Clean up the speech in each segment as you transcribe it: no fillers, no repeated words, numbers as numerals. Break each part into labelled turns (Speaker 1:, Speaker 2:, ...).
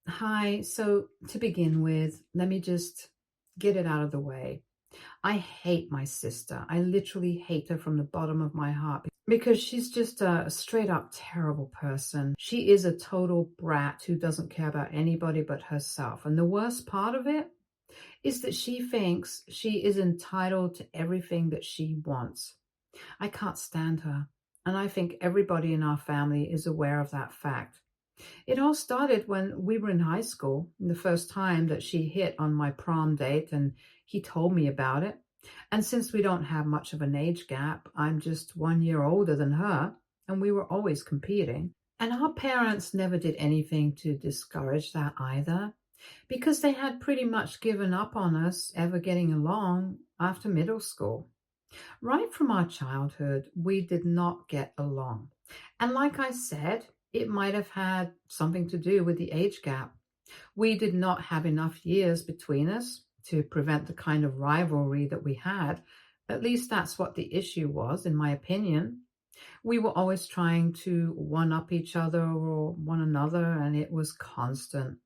Speaker 1: Hi. So, to begin with, let me just get it out of the way. I hate my sister. I literally hate her from the bottom of my heart because she's just a straight up terrible person. She is a total brat who doesn't care about anybody but herself. And the worst part of it is that she thinks she is entitled to everything that she wants. I can't stand her. And I think everybody in our family is aware of that fact. It all started when we were in high school, the first time that she hit on my prom date, and he told me about it. And since we don't have much of an age gap, I'm just 1 year older than her, and we were always competing. And our parents never did anything to discourage that either, because they had pretty much given up on us ever getting along after middle school. Right from our childhood, we did not get along. And like I said, it might have had something to do with the age gap. We did not have enough years between us to prevent the kind of rivalry that we had. At least that's what the issue was, in my opinion. We were always trying to one up each other or one another, and it was constant.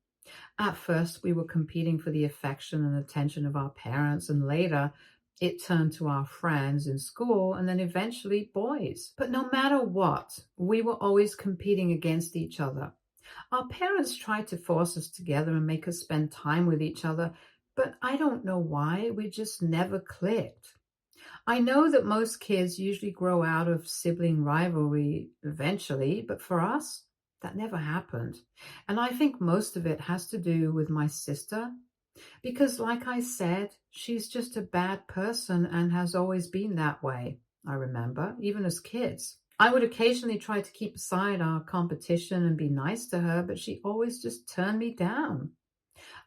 Speaker 1: At first, we were competing for the affection and attention of our parents, and later it turned to our friends in school and then eventually boys. But no matter what, we were always competing against each other. Our parents tried to force us together and make us spend time with each other, but I don't know why, we just never clicked. I know that most kids usually grow out of sibling rivalry eventually, but for us, that never happened. And I think most of it has to do with my sister, because, like I said, she's just a bad person and has always been that way. I remember, even as kids. I would occasionally try to keep aside our competition and be nice to her, but she always just turned me down.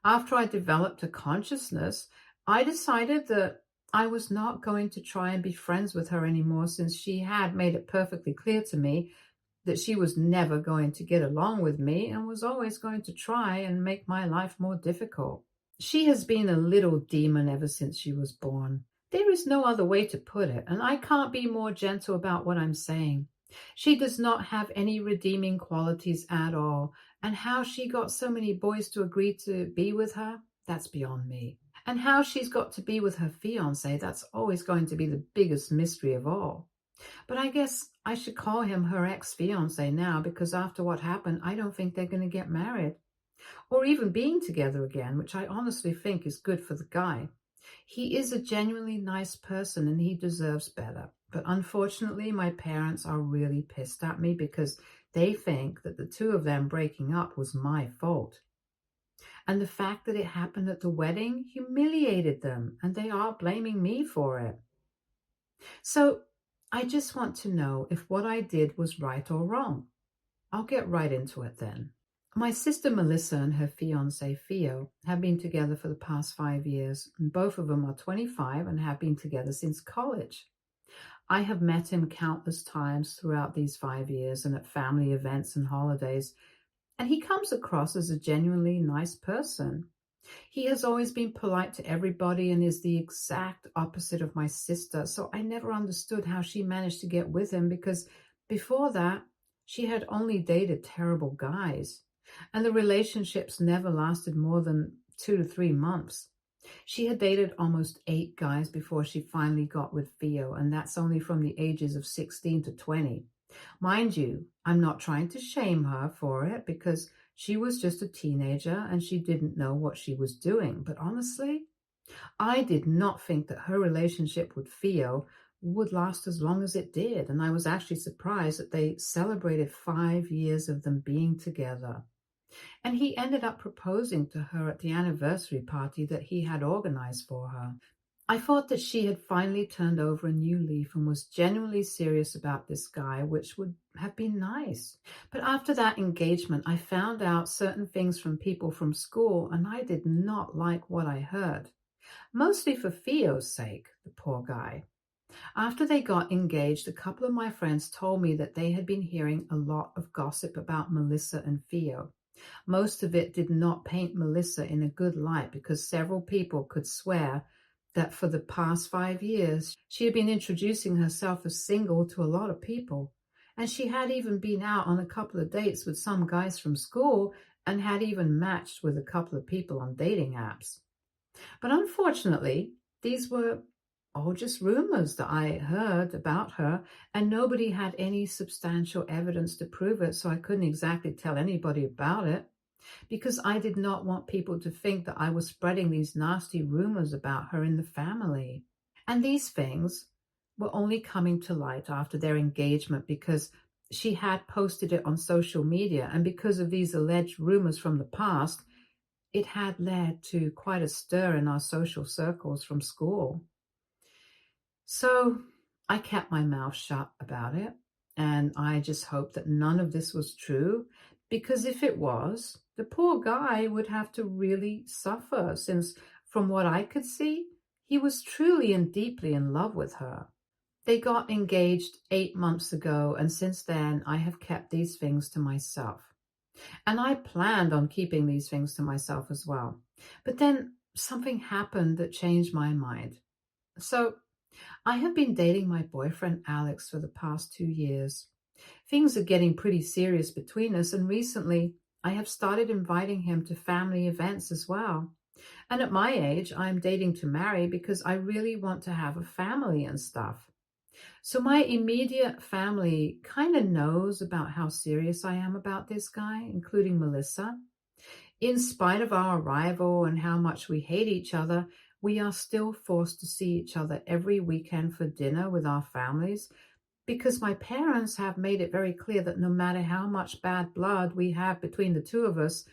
Speaker 1: After I developed a consciousness, I decided that I was not going to try and be friends with her anymore since she had made it perfectly clear to me that she was never going to get along with me and was always going to try and make my life more difficult. She has been a little demon ever since she was born. There is no other way to put it, and I can't be more gentle about what I'm saying. She does not have any redeeming qualities at all, and how she got so many boys to agree to be with her, that's beyond me. And how she's got to be with her fiance, that's always going to be the biggest mystery of all. But I guess I should call him her ex-fiance now because after what happened, I don't think they're going to get married or even being together again, which I honestly think is good for the guy. He is a genuinely nice person and he deserves better. But unfortunately, my parents are really pissed at me because they think that the two of them breaking up was my fault. And the fact that it happened at the wedding humiliated them, and they are blaming me for it. So I just want to know if what I did was right or wrong. I'll get right into it then. My sister Melissa and her fiance Theo have been together for the past 5 years, and both of them are 25 and have been together since college. I have met him countless times throughout these 5 years and at family events and holidays, and he comes across as a genuinely nice person. He has always been polite to everybody and is the exact opposite of my sister, so I never understood how she managed to get with him because before that, she had only dated terrible guys, and the relationships never lasted more than 2 to 3 months. She had dated almost 8 guys before she finally got with Theo, and that's only from the ages of 16 to 20. Mind you, I'm not trying to shame her for it because she was just a teenager and she didn't know what she was doing. But honestly, I did not think that her relationship with Theo would last as long as it did. And I was actually surprised that they celebrated 5 years of them being together. And he ended up proposing to her at the anniversary party that he had organized for her. I thought that she had finally turned over a new leaf and was genuinely serious about this guy, which would have been nice. But after that engagement, I found out certain things from people from school, and I did not like what I heard. Mostly for Theo's sake, the poor guy. After they got engaged, a couple of my friends told me that they had been hearing a lot of gossip about Melissa and Theo. Most of it did not paint Melissa in a good light because several people could swear that for the past 5 years, she had been introducing herself as single to a lot of people. And she had even been out on a couple of dates with some guys from school, and had even matched with a couple of people on dating apps. But unfortunately, these were all just rumors that I heard about her, and nobody had any substantial evidence to prove it, so I couldn't exactly tell anybody about it because I did not want people to think that I was spreading these nasty rumors about her in the family. And these things were only coming to light after their engagement because she had posted it on social media, and because of these alleged rumors from the past, it had led to quite a stir in our social circles from school. So I kept my mouth shut about it, and I just hoped that none of this was true, because if it was, the poor guy would have to really suffer, since from what I could see, he was truly and deeply in love with her. They got engaged 8 months ago, and since then I have kept these things to myself. And I planned on keeping these things to myself as well. But then something happened that changed my mind. So I have been dating my boyfriend Alex for the past 2 years. Things are getting pretty serious between us, and recently I have started inviting him to family events as well. And at my age, I'm dating to marry because I really want to have a family and stuff. So my immediate family kind of knows about how serious I am about this guy, including Melissa. In spite of our arrival and how much we hate each other, we are still forced to see each other every weekend for dinner with our families because my parents have made it very clear that no matter how much bad blood we have between the two of us,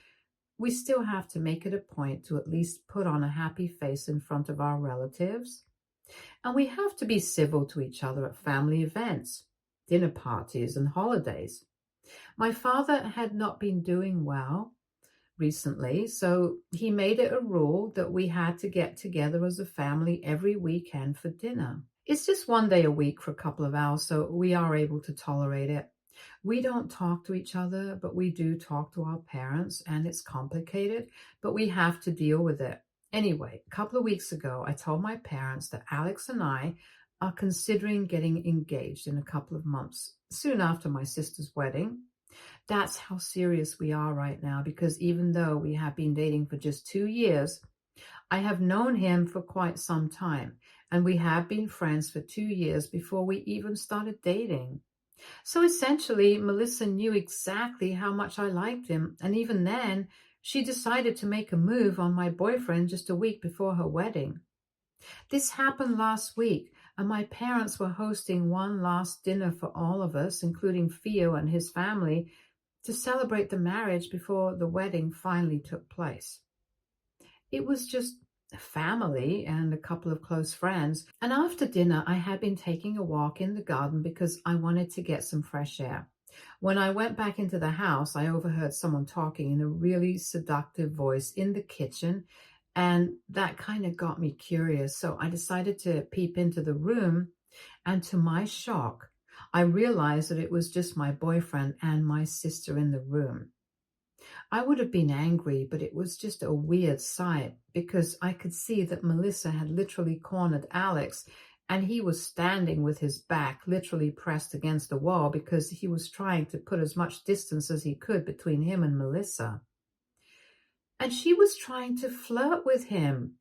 Speaker 1: we still have to make it a point to at least put on a happy face in front of our relatives. And we have to be civil to each other at family events, dinner parties, and holidays. My father had not been doing well recently, so he made it a rule that we had to get together as a family every weekend for dinner. It's just one day a week for a couple of hours, so we are able to tolerate it. We don't talk to each other, but we do talk to our parents, and it's complicated, but we have to deal with it. Anyway, a couple of weeks ago, I told my parents that Alex and I are considering getting engaged in a couple of months, soon after my sister's wedding. That's how serious we are right now, because even though we have been dating for just 2 years, I have known him for quite some time, and we have been friends for 2 years before we even started dating. So essentially, Melissa knew exactly how much I liked him, and even then, she decided to make a move on my boyfriend just a week before her wedding. This happened last week, and my parents were hosting one last dinner for all of us, including Theo and his family, to celebrate the marriage before the wedding finally took place. It was just family and a couple of close friends. And after dinner, I had been taking a walk in the garden because I wanted to get some fresh air. When I went back into the house, I overheard someone talking in a really seductive voice in the kitchen, and that kind of got me curious. So I decided to peep into the room, and to my shock, I realized that it was just my boyfriend and my sister in the room. I would have been angry, but it was just a weird sight because I could see that Melissa had literally cornered Alex, and he was standing with his back literally pressed against the wall because he was trying to put as much distance as he could between him and Melissa. And she was trying to flirt with him,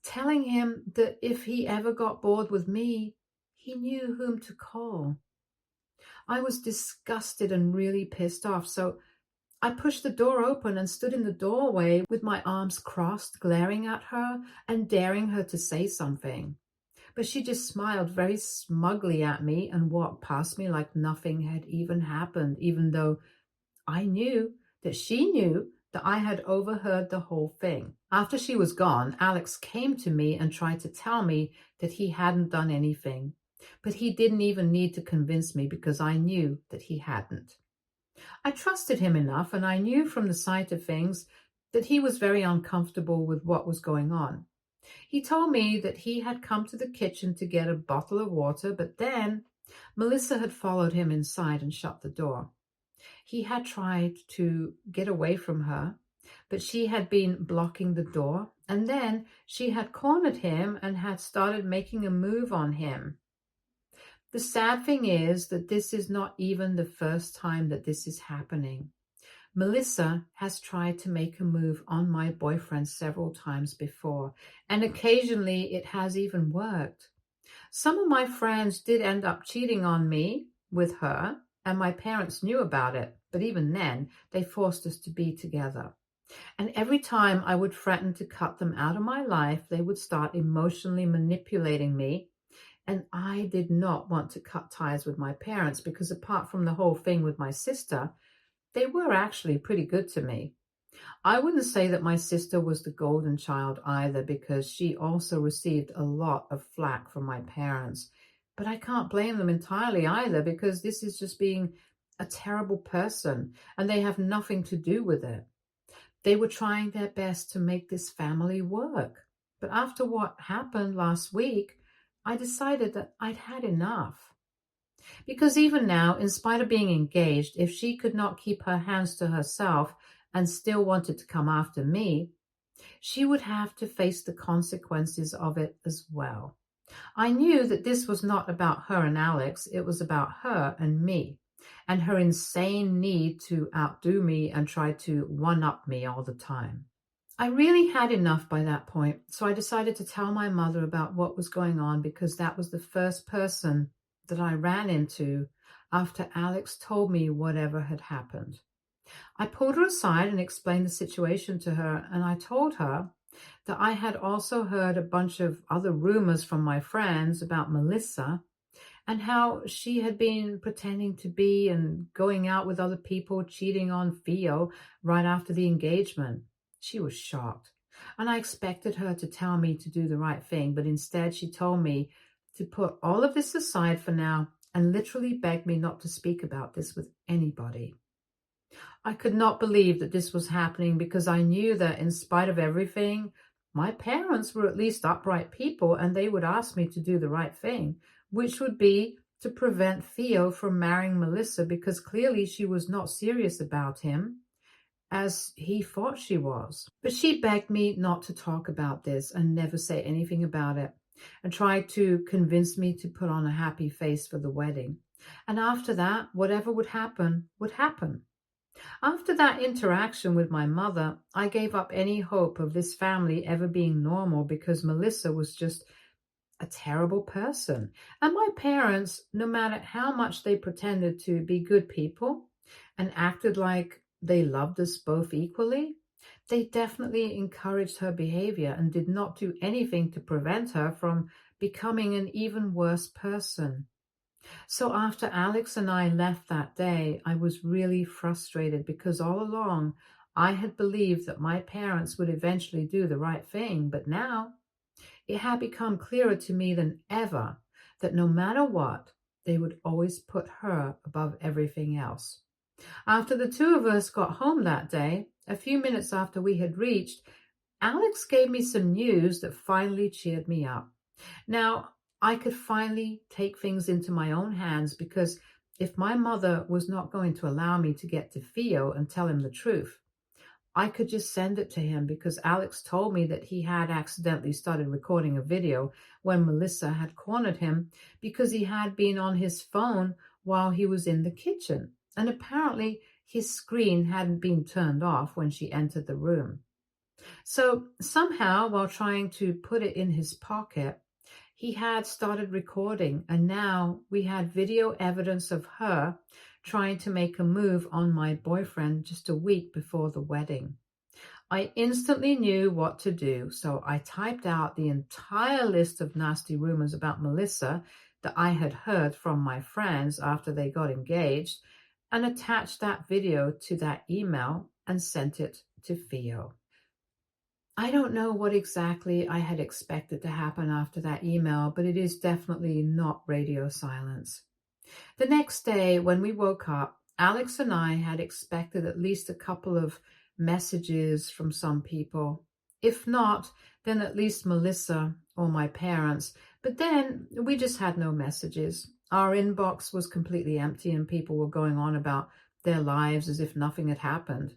Speaker 1: telling him that if he ever got bored with me, he knew whom to call. I was disgusted and really pissed off, so I pushed the door open and stood in the doorway with my arms crossed, glaring at her and daring her to say something. But she just smiled very smugly at me and walked past me like nothing had even happened, even though I knew that she knew that I had overheard the whole thing. After she was gone, Alex came to me and tried to tell me that he hadn't done anything. But he didn't even need to convince me because I knew that he hadn't. I trusted him enough, and I knew from the sight of things that he was very uncomfortable with what was going on. He told me that he had come to the kitchen to get a bottle of water, but then Melissa had followed him inside and shut the door. He had tried to get away from her, but she had been blocking the door, and then she had cornered him and had started making a move on him. The sad thing is that this is not even the first time that this is happening. Melissa has tried to make a move on my boyfriend several times before, and occasionally it has even worked. Some of my friends did end up cheating on me with her, and my parents knew about it, but even then, they forced us to be together. And every time I would threaten to cut them out of my life, they would start emotionally manipulating me. And I did not want to cut ties with my parents because, apart from the whole thing with my sister, they were actually pretty good to me. I wouldn't say that my sister was the golden child either, because she also received a lot of flack from my parents. But I can't blame them entirely either, because this is just being a terrible person and they have nothing to do with it. They were trying their best to make this family work. But after what happened last week, I decided that I'd had enough. Because even now, in spite of being engaged, if she could not keep her hands to herself and still wanted to come after me, she would have to face the consequences of it as well. I knew that this was not about her and Alex, it was about her and me, and her insane need to outdo me and try to one-up me all the time. I really had enough by that point, so I decided to tell my mother about what was going on, because that was the first person that I ran into after Alex told me whatever had happened. I pulled her aside and explained the situation to her, and I told her that I had also heard a bunch of other rumors from my friends about Melissa and how she had been pretending to be and going out with other people, cheating on Theo right after the engagement. She was shocked, and I expected her to tell me to do the right thing, but instead she told me to put all of this aside for now and literally begged me not to speak about this with anybody. I could not believe that this was happening, because I knew that in spite of everything, my parents were at least upright people and they would ask me to do the right thing, which would be to prevent Theo from marrying Melissa, because clearly she was not serious about him as he thought she was. But she begged me not to talk about this and never say anything about it, and tried to convince me to put on a happy face for the wedding. And after that, whatever would happen would happen. After that interaction with my mother, I gave up any hope of this family ever being normal, because Melissa was just a terrible person. And my parents, no matter how much they pretended to be good people and acted like they loved us both equally, they definitely encouraged her behavior and did not do anything to prevent her from becoming an even worse person. So after Alex and I left that day, I was really frustrated, because all along I had believed that my parents would eventually do the right thing. But now it had become clearer to me than ever that no matter what, they would always put her above everything else. After the two of us got home that day, a few minutes after we had reached, Alex gave me some news that finally cheered me up. Now, I could finally take things into my own hands, because if my mother was not going to allow me to get to Theo and tell him the truth, I could just send it to him, because Alex told me that he had accidentally started recording a video when Melissa had cornered him, because he had been on his phone while he was in the kitchen. And apparently his screen hadn't been turned off when she entered the room. So somehow, while trying to put it in his pocket, he had started recording, and now we had video evidence of her trying to make a move on my boyfriend just a week before the wedding. I instantly knew what to do, so I typed out the entire list of nasty rumors about Melissa that I had heard from my friends after they got engaged, and attached that video to that email and sent it to Theo. I don't know what exactly I had expected to happen after that email, but it is definitely not radio silence. The next day, when we woke up, Alex and I had expected at least a couple of messages from some people. If not, then at least Melissa or my parents. But then we just had no messages. Our inbox was completely empty, and people were going on about their lives as if nothing had happened.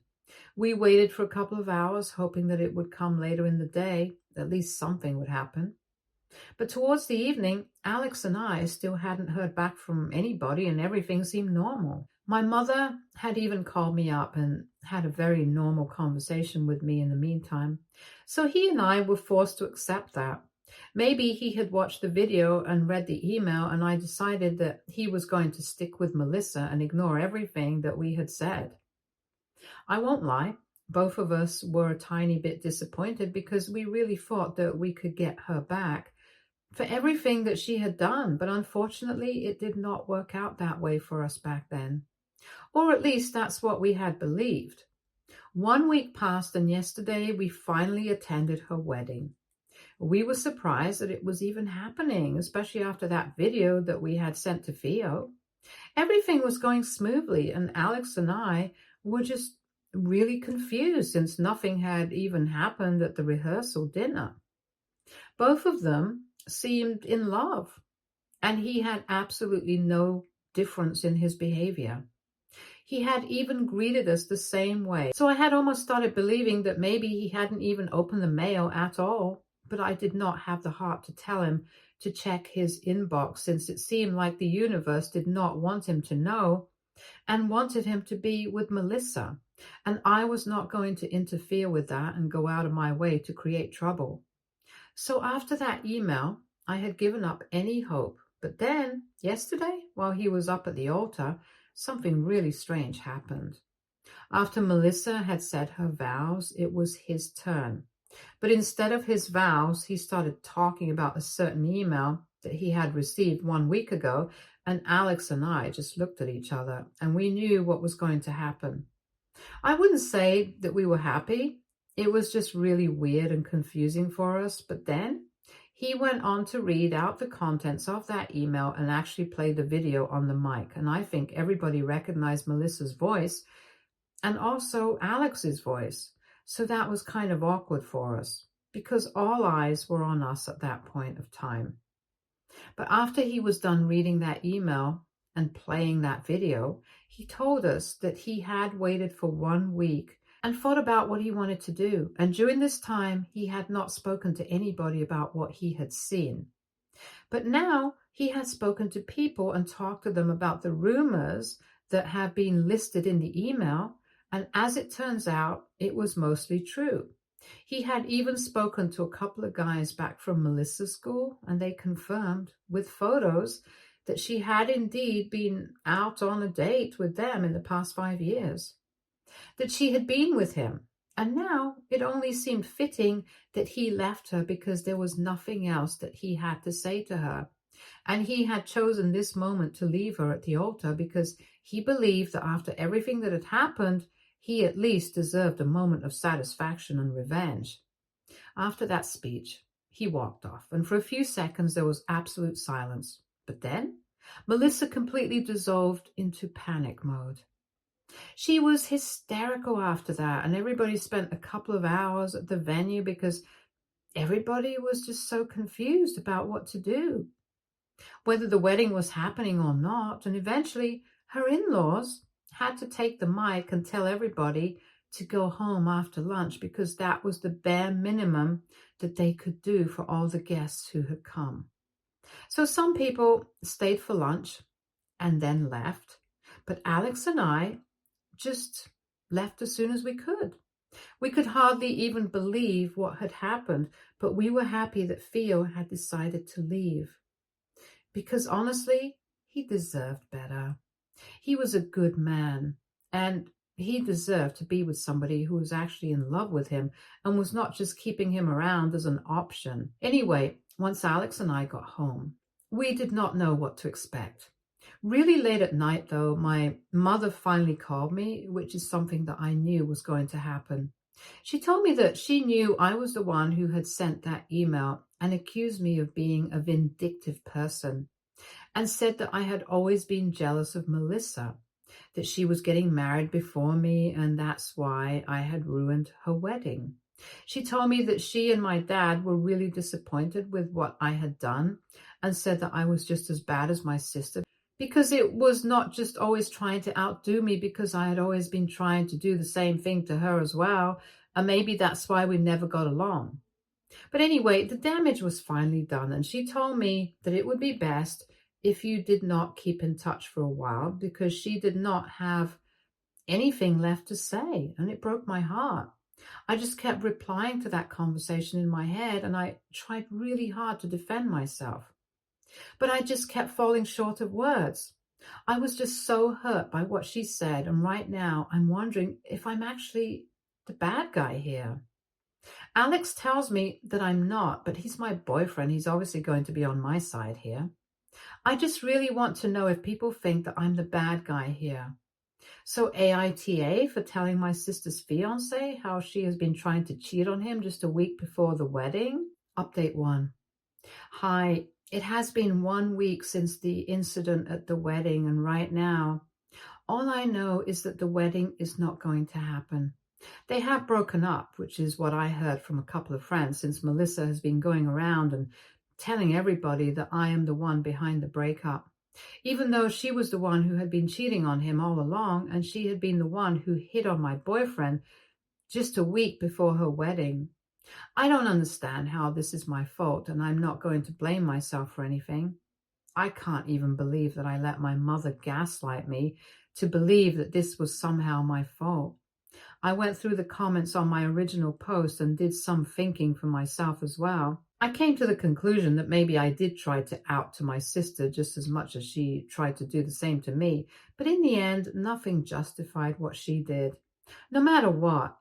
Speaker 1: We waited for a couple of hours, hoping that it would come later in the day. At least something would happen. But towards the evening, Alex and I still hadn't heard back from anybody, and everything seemed normal. My mother had even called me up and had a very normal conversation with me in the meantime. So he and I were forced to accept that. Maybe he had watched the video and read the email, and I decided that he was going to stick with Melissa and ignore everything that we had said. I won't lie, both of us were a tiny bit disappointed because we really thought that we could get her back for everything that she had done, but unfortunately, it did not work out that way for us back then. Or at least that's what we had believed. 1 week passed, and yesterday we finally attended her wedding. We were surprised that it was even happening, especially after that video that we had sent to Theo. Everything was going smoothly, and Alex and I were just really confused since nothing had even happened at the rehearsal dinner. Both of them seemed in love, and he had absolutely no difference in his behavior. He had even greeted us the same way. So I had almost started believing that maybe he hadn't even opened the mail at all, but I did not have the heart to tell him to check his inbox since it seemed like the universe did not want him to know and wanted him to be with Melissa. And I was not going to interfere with that and go out of my way to create trouble. So after that email, I had given up any hope. But then, yesterday, while he was up at the altar, something really strange happened. After Melissa had said her vows, it was his turn. But instead of his vows, he started talking about a certain email that he had received 1 week ago, and Alex and I just looked at each other, and we knew what was going to happen. I wouldn't say that we were happy. It was just really weird and confusing for us. But then he went on to read out the contents of that email and actually play the video on the mic. And I think everybody recognized Melissa's voice and also Alex's voice. So that was kind of awkward for us because all eyes were on us at that point of time. But after he was done reading that email and playing that video, he told us that he had waited for 1 week and thought about what he wanted to do. And during this time, he had not spoken to anybody about what he had seen. But now he had spoken to people and talked to them about the rumors that have been listed in the email. And as it turns out, it was mostly true. He had even spoken to a couple of guys back from Melissa's school, and they confirmed with photos that she had indeed been out on a date with them in the past 5 years, that she had been with him. And now it only seemed fitting that he left her because there was nothing else that he had to say to her. And he had chosen this moment to leave her at the altar because he believed that after everything that had happened, he at least deserved a moment of satisfaction and revenge. After that speech, he walked off, and for a few seconds there was absolute silence. But then Melissa completely dissolved into panic mode. She was hysterical after that, and everybody spent a couple of hours at the venue because everybody was just so confused about what to do, whether the wedding was happening or not. And eventually her in-laws had to take the mic and tell everybody to go home after lunch because that was the bare minimum that they could do for all the guests who had come. So some people stayed for lunch and then left, but Alex and I just left as soon as we could. We could hardly even believe what had happened, but we were happy that Theo had decided to leave because honestly, he deserved better. He was a good man, and he deserved to be with somebody who was actually in love with him and was not just keeping him around as an option. Anyway, once Alex and I got home, we did not know what to expect. Really late at night, though, my mother finally called me, which is something that I knew was going to happen. She told me that she knew I was the one who had sent that email and accused me of being a vindictive person, and said that I had always been jealous of Melissa, that she was getting married before me, and that's why I had ruined her wedding. She told me that she and my dad were really disappointed with what I had done and said that I was just as bad as my sister because it was not just always trying to outdo me because I had always been trying to do the same thing to her as well, and maybe that's why we never got along. But anyway, the damage was finally done, and she told me that it would be best if you did not keep in touch for a while, because she did not have anything left to say, and it broke my heart. I just kept replying to that conversation in my head, and I tried really hard to defend myself. But I just kept falling short of words. I was just so hurt by what she said, and right now I'm wondering if I'm actually the bad guy here. Alex tells me that I'm not, but he's my boyfriend. He's obviously going to be on my side here. I just really want to know if people think that I'm the bad guy here. So AITA for telling my sister's fiance how she has been trying to cheat on him just a week before the wedding. Update 1. Hi, it has been 1 week since the incident at the wedding, and right now, all I know is that the wedding is not going to happen. They have broken up, which is what I heard from a couple of friends, since Melissa has been going around and telling everybody that I am the one behind the breakup, even though she was the one who had been cheating on him all along, and she had been the one who hit on my boyfriend just a week before her wedding. I don't understand how this is my fault, and I'm not going to blame myself for anything. I can't even believe that I let my mother gaslight me to believe that this was somehow my fault. I went through the comments on my original post and did some thinking for myself as well. I came to the conclusion that maybe I did try to out to my sister just as much as she tried to do the same to me, but in the end, nothing justified what she did. No matter what,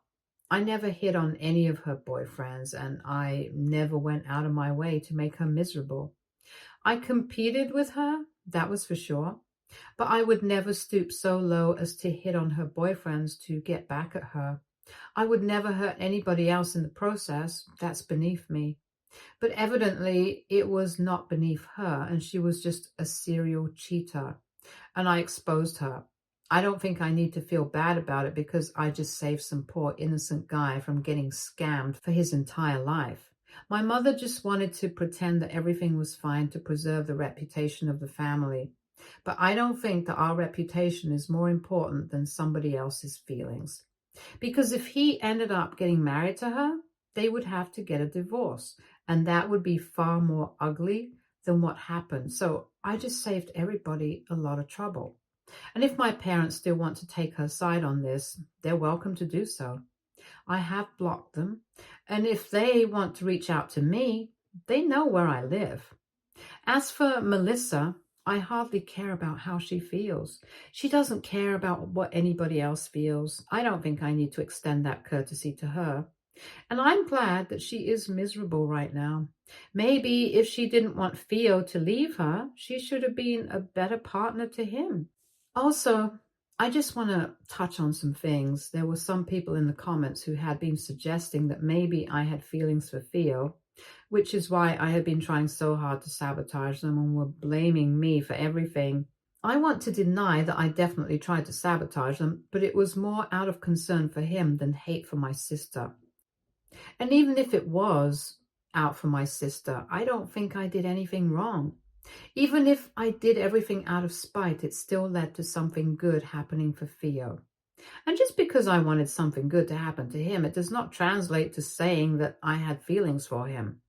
Speaker 1: I never hit on any of her boyfriends, and I never went out of my way to make her miserable. I competed with her, that was for sure, but I would never stoop so low as to hit on her boyfriends to get back at her. I would never hurt anybody else in the process. That's beneath me. But evidently, it was not beneath her, and she was just a serial cheater. And I exposed her. I don't think I need to feel bad about it because I just saved some poor innocent guy from getting scammed for his entire life. My mother just wanted to pretend that everything was fine to preserve the reputation of the family. But I don't think that our reputation is more important than somebody else's feelings. Because if he ended up getting married to her, they would have to get a divorce. And that would be far more ugly than what happened. So I just saved everybody a lot of trouble. And if my parents still want to take her side on this, they're welcome to do so. I have blocked them. And if they want to reach out to me, they know where I live. As for Melissa, I hardly care about how she feels. She doesn't care about what anybody else feels. I don't think I need to extend that courtesy to her. And I'm glad that she is miserable right now. Maybe if she didn't want Theo to leave her, she should have been a better partner to him. Also, I just want to touch on some things. There were some people in the comments who had been suggesting that maybe I had feelings for Theo, which is why I had been trying so hard to sabotage them and were blaming me for everything. I want to deny that I definitely tried to sabotage them, but it was more out of concern for him than hate for my sister. And even if it was out for my sister, I don't think I did anything wrong. Even if I did everything out of spite, it still led to something good happening for Theo. And just because I wanted something good to happen to him, it does not translate to saying that I had feelings for him.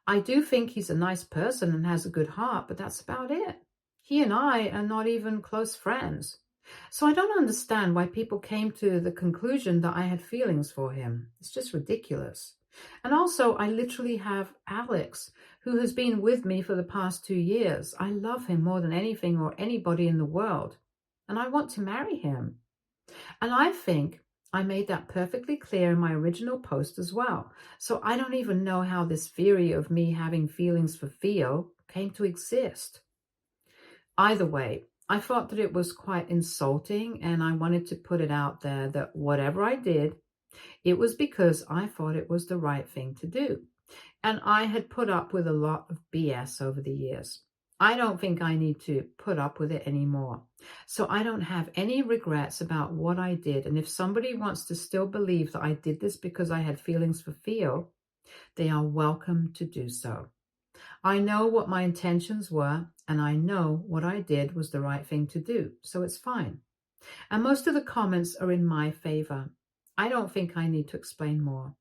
Speaker 1: I do think he's a nice person and has a good heart, but that's about it. He and I are not even close friends. So I don't understand why people came to the conclusion that I had feelings for him. It's just ridiculous. And also, I literally have Alex, who has been with me for the past 2 years. I love him more than anything or anybody in the world, and I want to marry him. And I think I made that perfectly clear in my original post as well. So I don't even know how this theory of me having feelings for Theo came to exist. Either way, I thought that it was quite insulting, and I wanted to put it out there that whatever I did, it was because I thought it was the right thing to do. And I had put up with a lot of BS over the years. I don't think I need to put up with it anymore. So I don't have any regrets about what I did. And if somebody wants to still believe that I did this because I had feelings for Theo, they are welcome to do so. I know what my intentions were, and I know what I did was the right thing to do. So it's fine. And most of the comments are in my favor. I don't think I need to explain more.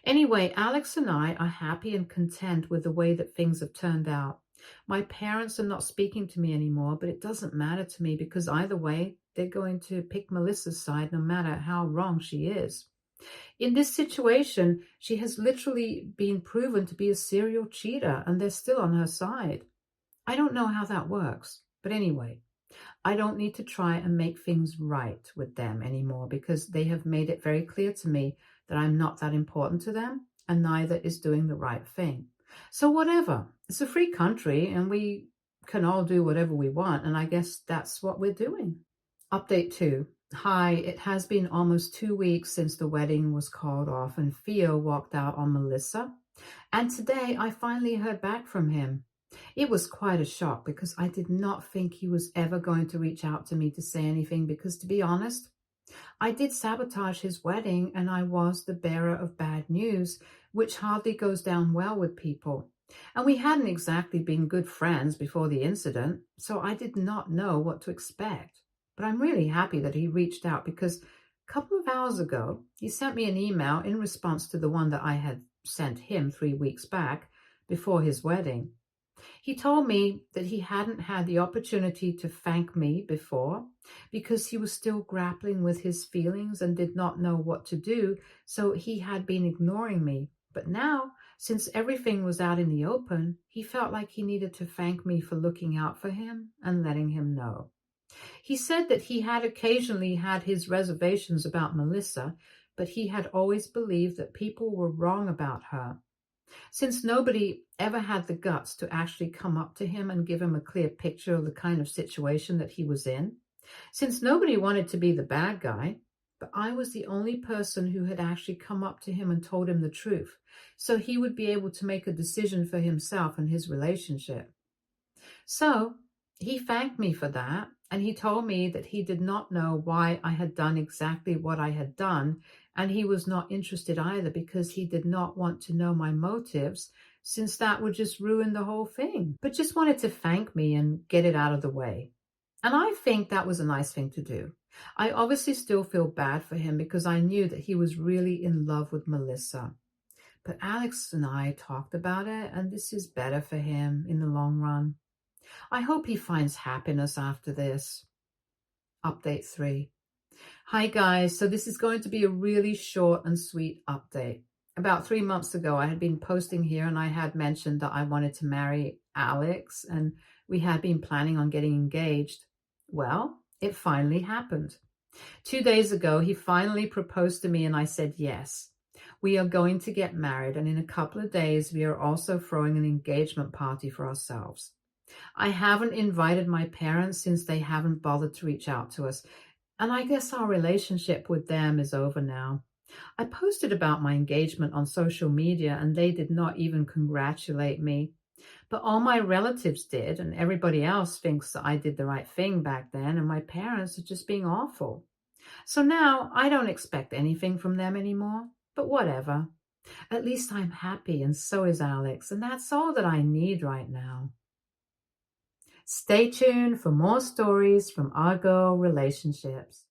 Speaker 1: Anyway, Alex and I are happy and content with the way that things have turned out. My parents are not speaking to me anymore, but it doesn't matter to me because either way, they're going to pick Melissa's side no matter how wrong she is. In this situation, she has literally been proven to be a serial cheater and they're still on her side. I don't know how that works, but anyway, I don't need to try and make things right with them anymore because they have made it very clear to me that I'm not that important to them and neither is doing the right thing. So whatever, it's a free country and we can all do whatever we want, and I guess that's what we're doing. Update 2. Hi, it has been almost 2 weeks since the wedding was called off and Theo walked out on Melissa. And today I finally heard back from him. It was quite a shock because I did not think he was ever going to reach out to me to say anything because, to be honest, I did sabotage his wedding and I was the bearer of bad news, which hardly goes down well with people. And we hadn't exactly been good friends before the incident, so I did not know what to expect. But I'm really happy that he reached out because a couple of hours ago, he sent me an email in response to the one that I had sent him 3 weeks back before his wedding. He told me that he hadn't had the opportunity to thank me before because he was still grappling with his feelings and did not know what to do, so he had been ignoring me. But now, since everything was out in the open, he felt like he needed to thank me for looking out for him and letting him know. He said that he had occasionally had his reservations about Melissa, but he had always believed that people were wrong about her. Since nobody ever had the guts to actually come up to him and give him a clear picture of the kind of situation that he was in, since nobody wanted to be the bad guy, but I was the only person who had actually come up to him and told him the truth, so he would be able to make a decision for himself and his relationship. So he thanked me for that, and he told me that he did not know why I had done exactly what I had done, and he was not interested either because he did not want to know my motives, since that would just ruin the whole thing, but just wanted to thank me and get it out of the way. And I think that was a nice thing to do. I obviously still feel bad for him because I knew that he was really in love with Melissa. But Alex and I talked about it, and this is better for him in the long run. I hope he finds happiness after this. Update 3. Hi guys, so this is going to be a really short and sweet update. About 3 months ago, I had been posting here and I had mentioned that I wanted to marry Alex and we had been planning on getting engaged. Well, it finally happened. 2 days ago, he finally proposed to me and I said yes. We are going to get married, and in a couple of days, we are also throwing an engagement party for ourselves. I haven't invited my parents since they haven't bothered to reach out to us, and I guess our relationship with them is over now. I posted about my engagement on social media and they did not even congratulate me. But all my relatives did, and everybody else thinks that I did the right thing back then, and my parents are just being awful. So now I don't expect anything from them anymore, but whatever. At least I'm happy, and so is Alex, and that's all that I need right now. Stay tuned for more stories from our girl relationships.